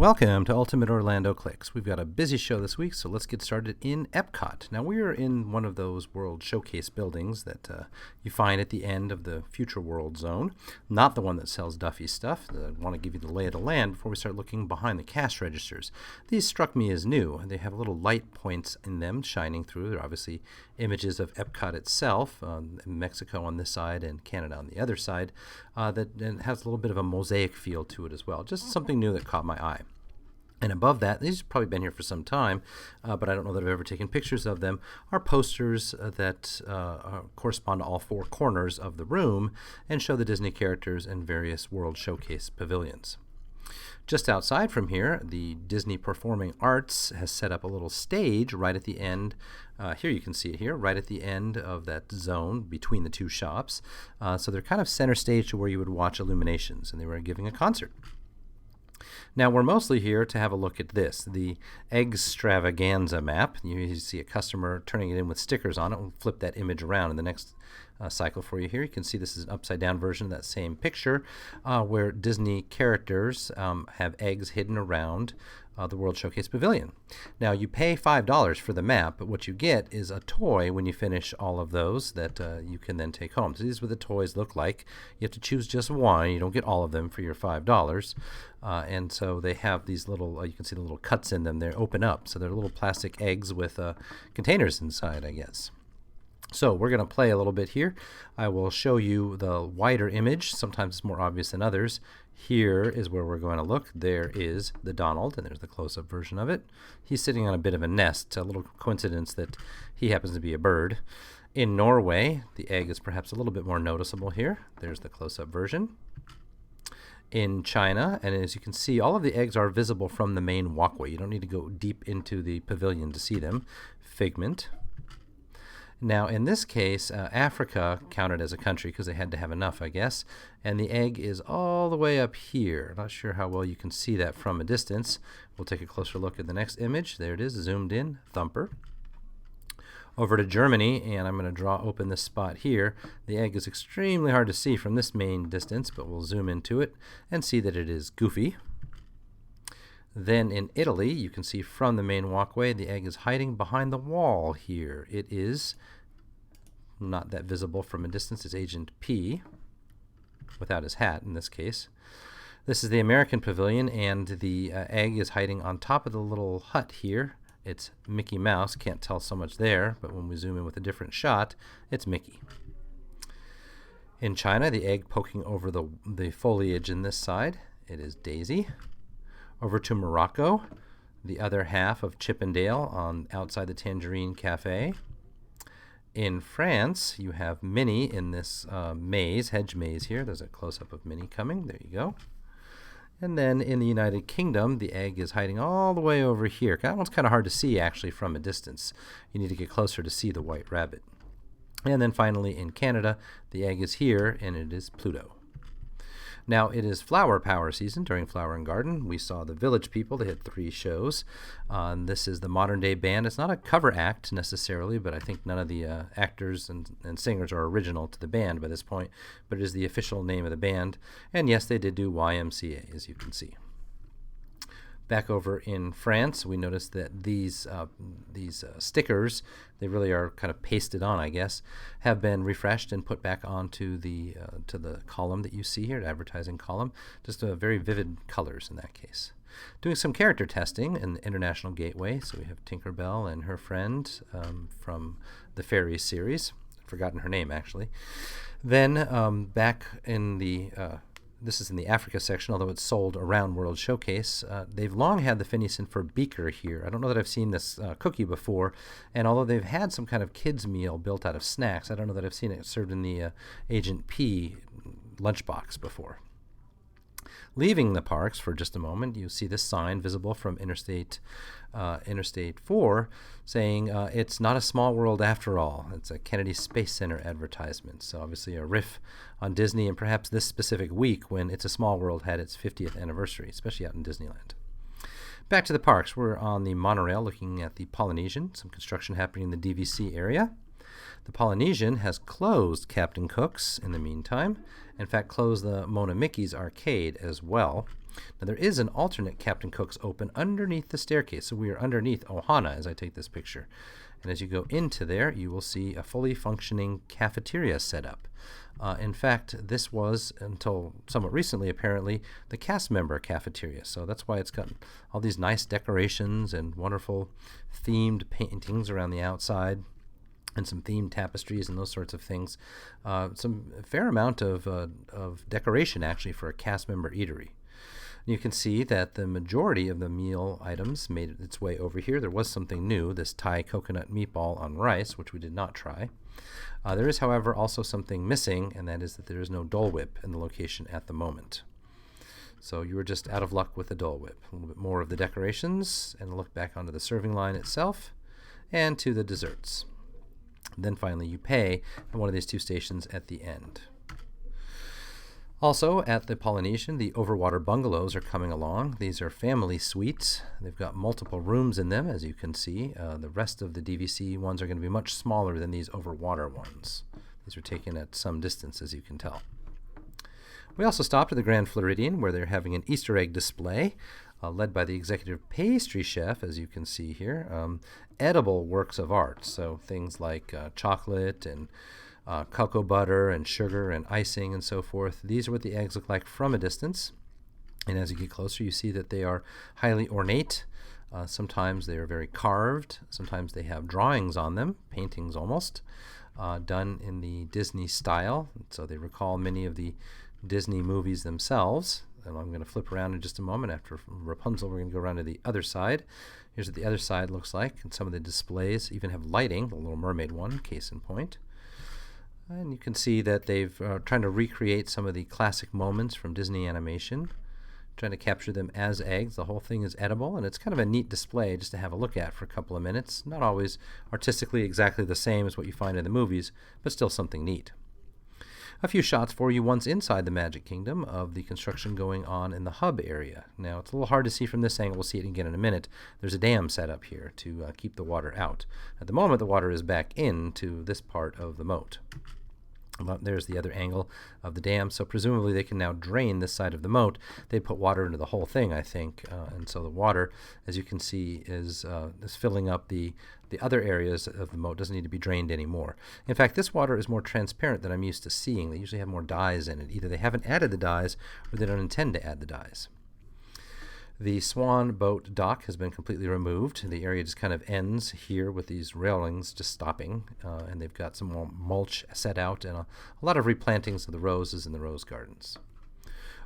Welcome to Ultimate Orlando Clicks. We've got a busy show this week, so let's get started in Epcot. Now, we are in one of those World Showcase buildings that you find at the end of the Future World Zone, not the one that sells Duffy stuff. I want to give you the lay of the land before we start looking behind the cash registers. These struck me as new. They have little light points in them shining through. They're obviously images of Epcot itself, Mexico on this side and Canada on the other side, that has a little bit of a mosaic feel to it as well. Just something new that caught my eye. And above that, these have probably been here for some time, but I don't know that I've ever taken pictures of them, are posters that correspond to all four corners of the room and show the Disney characters and various World Showcase pavilions. Just outside from here, the Disney Performing Arts has set up a little stage right at the end. Here you can see it here, right at the end of that zone between the two shops. So they're kind of center stage to where you would watch Illuminations, and they were giving a concert. Now, we're mostly here to have a look at this, the Eggstravaganza map. You see a customer turning it in with stickers on it. We'll flip that image around in the next cycle for you here. You can see this is an upside-down version of that same picture where Disney characters have eggs hidden around the World Showcase Pavilion. Now, you pay $5 for the map, but what you get is a toy when you finish all of those that you can then take home. So these are what the toys look like. You have to choose just one. You don't get all of them for your $5. And so they have these little, you can see the little cuts in them. They open up. So they're little plastic eggs with containers inside, I guess. So we're going to play a little bit here. I will show you the wider image. Sometimes it's more obvious than others. Here is where we're going to look. There is the Donald, and there's the close-up version of it. He's sitting on a bit of a nest, a little coincidence that he happens to be a bird. In Norway, the egg is perhaps a little bit more noticeable here. There's the close-up version. In China, and as you can see, all of the eggs are visible from the main walkway. You don't need to go deep into the pavilion to see them. Figment. Now, in this case, Africa counted as a country because they had to have enough, I guess. And the egg is all the way up here. Not sure how well you can see that from a distance. We'll take a closer look at the next image. There it is, zoomed in, Thumper. Over to Germany, and I'm going to draw open this spot here. The egg is extremely hard to see from this main distance, but we'll zoom into it and see that it is Goofy. Then in Italy, you can see from the main walkway, the egg is hiding behind the wall here. It is not that visible from a distance. It's Agent P, without his hat in this case. This is the American pavilion, and the egg is hiding on top of the little hut here. It's Mickey Mouse. Can't tell so much there, but when we zoom in with a different shot, it's Mickey. In China, the egg poking over the foliage in this side, it is Daisy. Over to Morocco, the other half of Chip and Dale on outside the Tangerine Cafe. In France, you have Minnie in this maze, hedge maze here. There's a close-up of Minnie coming. There you go. And then in the United Kingdom, the egg is hiding all the way over here. That one's kind of hard to see, actually, from a distance. You need to get closer to see the white rabbit. And then finally, in Canada, the egg is here, and it is Pluto. Now, it is flower power season during Flower and Garden. We saw the Village People. They had 3 shows. This is the modern day band. It's not a cover act necessarily, but I think none of the actors and singers are original to the band by this point, but it is the official name of the band. And yes, they did do YMCA, as you can see. Back over in France, we noticed that these stickers, they really are kind of pasted on, I guess, have been refreshed and put back onto the to the column that you see here, the advertising column. Just very vivid colors in that case. Doing some character testing in the International Gateway. So we have Tinkerbell and her friend from the Fairies series. I've forgotten her name, actually. Then back in the this is in the Africa section, although it's sold around World Showcase. They've long had the Finneason for Beaker here. I don't know that I've seen this cookie before, and although they've had some kind of kids meal built out of snacks, I don't know that I've seen it served in the Agent P lunchbox before. Leaving the parks for just a moment, you see this sign visible from Interstate 4 saying it's not a small world after all. It's a Kennedy Space Center advertisement. So obviously a riff on Disney and perhaps this specific week when It's a Small World had its 50th anniversary, especially out in Disneyland. Back to the parks. We're on the monorail looking at the Polynesian, some construction happening in the DVC area. The Polynesian has closed Capt Cook's in the meantime. In fact, closed the Mona Mickey's arcade as well. Now, there is an alternate Captain Cook's open underneath the staircase, so we are underneath Ohana as I take this picture. And as you go into there, you will see a fully functioning cafeteria set up. In fact, this was, until somewhat recently apparently, the cast member cafeteria. So that's why it's got all these nice decorations and wonderful themed paintings around the outside, and some themed tapestries and those sorts of things. Some fair amount of decoration, actually, for a cast member eatery. You can see that the majority of the meal items made its way over here. There was something new, this Thai coconut meatball on rice, which we did not try. There is, however, also something missing, and that is that there is no Dole Whip in the location at the moment. So you were just out of luck with the Dole Whip. A little bit more of the decorations, and a look back onto the serving line itself, and to the desserts. Then finally you pay at one of these two stations at the end. Also, at the Polynesian, the overwater bungalows are coming along. These are family suites. They've got multiple rooms in them, as you can see. The rest of the DVC ones are going to be much smaller than these overwater ones. These are taken at some distance, as you can tell. We also stopped at the Grand Floridian, where they're having an Easter egg display, led by the executive pastry chef, as you can see here. Edible works of art, so things like chocolate and cocoa butter and sugar and icing and so forth. These are what the eggs look like from a distance. And as you get closer, you see that they are highly ornate. Sometimes they are very carved. Sometimes they have drawings on them, paintings almost, done in the Disney style. So they recall many of the Disney movies themselves. And I'm going to flip around in just a moment. After Rapunzel, we're going to go around to the other side. Here's what the other side looks like. And some of the displays even have lighting, the Little Mermaid one, case in point. And you can see that they've trying to recreate some of the classic moments from Disney animation, trying to capture them as eggs. The whole thing is edible, and it's kind of a neat display just to have a look at for a couple of minutes. Not always artistically exactly the same as what you find in the movies, but still something neat. A few shots for you once inside the Magic Kingdom of the construction going on in the hub area. Now, it's a little hard to see from this angle. We'll see it again in a minute. There's a dam set up here to keep the water out. At the moment, the water is back into this part of the moat. There's the other angle of the dam, so presumably they can now drain this side of the moat. They put water into the whole thing, I think, and so the water, as you can see, is filling up the other areas of the moat. Doesn't need to be drained anymore. In fact, this water is more transparent than I'm used to seeing. They usually have more dyes in it. Either they haven't added the dyes or they don't intend to add the dyes. The Swan Boat dock has been completely removed. The area just kind of ends here with these railings just stopping, and they've got some more mulch set out and a lot of replantings of the roses in the rose gardens.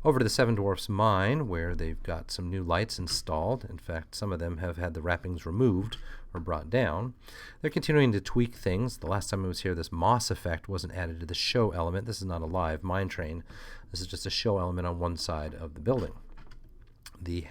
Over to the Seven Dwarfs Mine, where they've got some new lights installed. In fact, some of them have had the wrappings removed or brought down. They're continuing to tweak things. The last time I was here, this moss effect wasn't added to the show element. This is not a live mine train. This is just a show element on one side of the building. The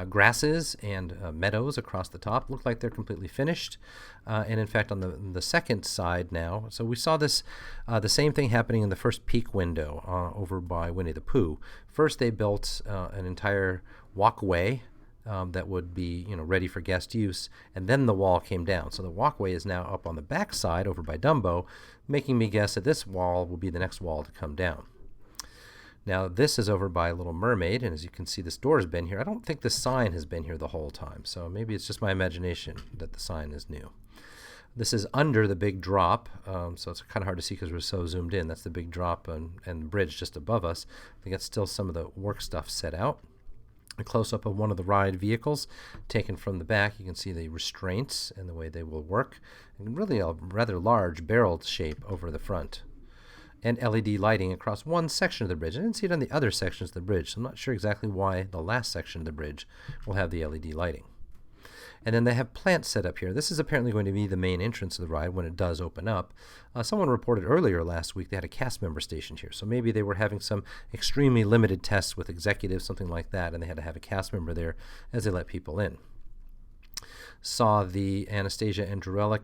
grasses and meadows across the top look like they're completely finished. And in fact, on the second side now, so we saw this, the same thing happening in the first peak window over by Winnie the Pooh. First, they built an entire walkway that would be, ready for guest use, and then the wall came down. So the walkway is now up on the back side over by Dumbo, making me guess that this wall will be the next wall to come down. Now, this is over by Little Mermaid, and as you can see, this door has been here. I don't think the sign has been here the whole time, so maybe it's just my imagination that the sign is new. This is under the big drop, so it's kind of hard to see because we're so zoomed in. That's the big drop and the bridge just above us. I think that's still some of the work stuff set out. A close-up of one of the ride vehicles taken from the back. You can see the restraints and the way they will work, and really a rather large barreled shape over the front. And LED lighting across one section of the bridge. I didn't see it on the other sections of the bridge, so I'm not sure exactly why the last section of the bridge will have the LED lighting. And then they have plants set up here. This is apparently going to be the main entrance of the ride when it does open up. Someone reported earlier last week they had a cast member stationed here, so maybe they were having some extremely limited tests with executives, something like that, and they had to have a cast member there as they let people in. Saw the Anastasia and Drusilla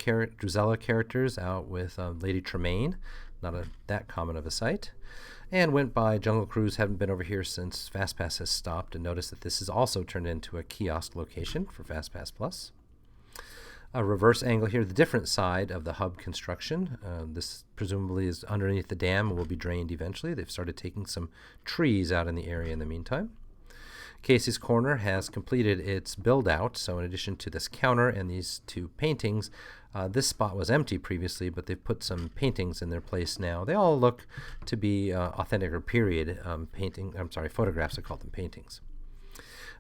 characters out with Lady Tremaine. Not that common of a sight. And went by Jungle Cruise, haven't been over here since FastPass has stopped, and noticed that this is also turned into a kiosk location for FastPass Plus. A reverse angle here, the different side of the hub construction. This presumably is underneath the dam and will be drained eventually. They've started taking some trees out in the area in the meantime. Casey's Corner has completed its build-out, so in addition to this counter and these two paintings, this spot was empty previously, but they've put some paintings in their place now. They all look to be authentic or period photographs. I call them paintings.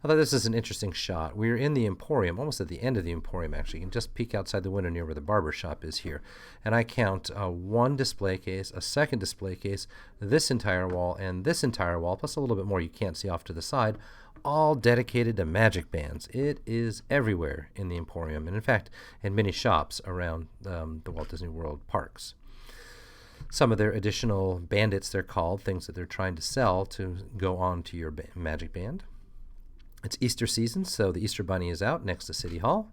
I thought this is an interesting shot. We're in the Emporium, almost at the end of the Emporium, actually. You can just peek outside the window near where the barber shop is here. And I count one display case, a second display case, this entire wall, and this entire wall, plus a little bit more you can't see off to the side, all dedicated to magic bands. It is everywhere in the Emporium, and in fact, in many shops around the Walt Disney World parks. Some of their additional bandits, they're called, things that they're trying to sell to go on to your magic band. It's Easter season, so the Easter Bunny is out next to City Hall.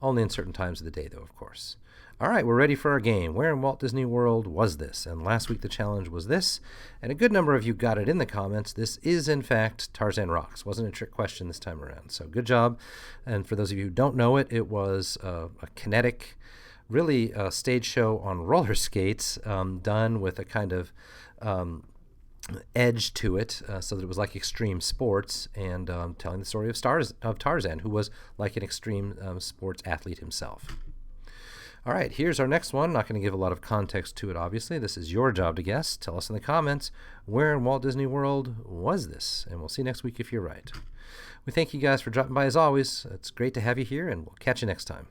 Only in certain times of the day, though, of course. All right, we're ready for our game. Where in Walt Disney World was this? And last week the challenge was this, and a good number of you got it in the comments. This is, in fact, Tarzan Rocks. Wasn't a trick question this time around, so good job. And for those of you who don't know it, it was a kinetic, really a stage show on roller skates done with a kind of edge to it, so that it was like extreme sports, and telling the story of Tarzan, who was like an extreme sports athlete himself. All right, here's our next one. Not going to give a lot of context to it, obviously. This is your job to guess. Tell us in the comments, where in Walt Disney World was this? And we'll see next week if you're right. We thank you guys for dropping by as always. It's great to have you here, and we'll catch you next time.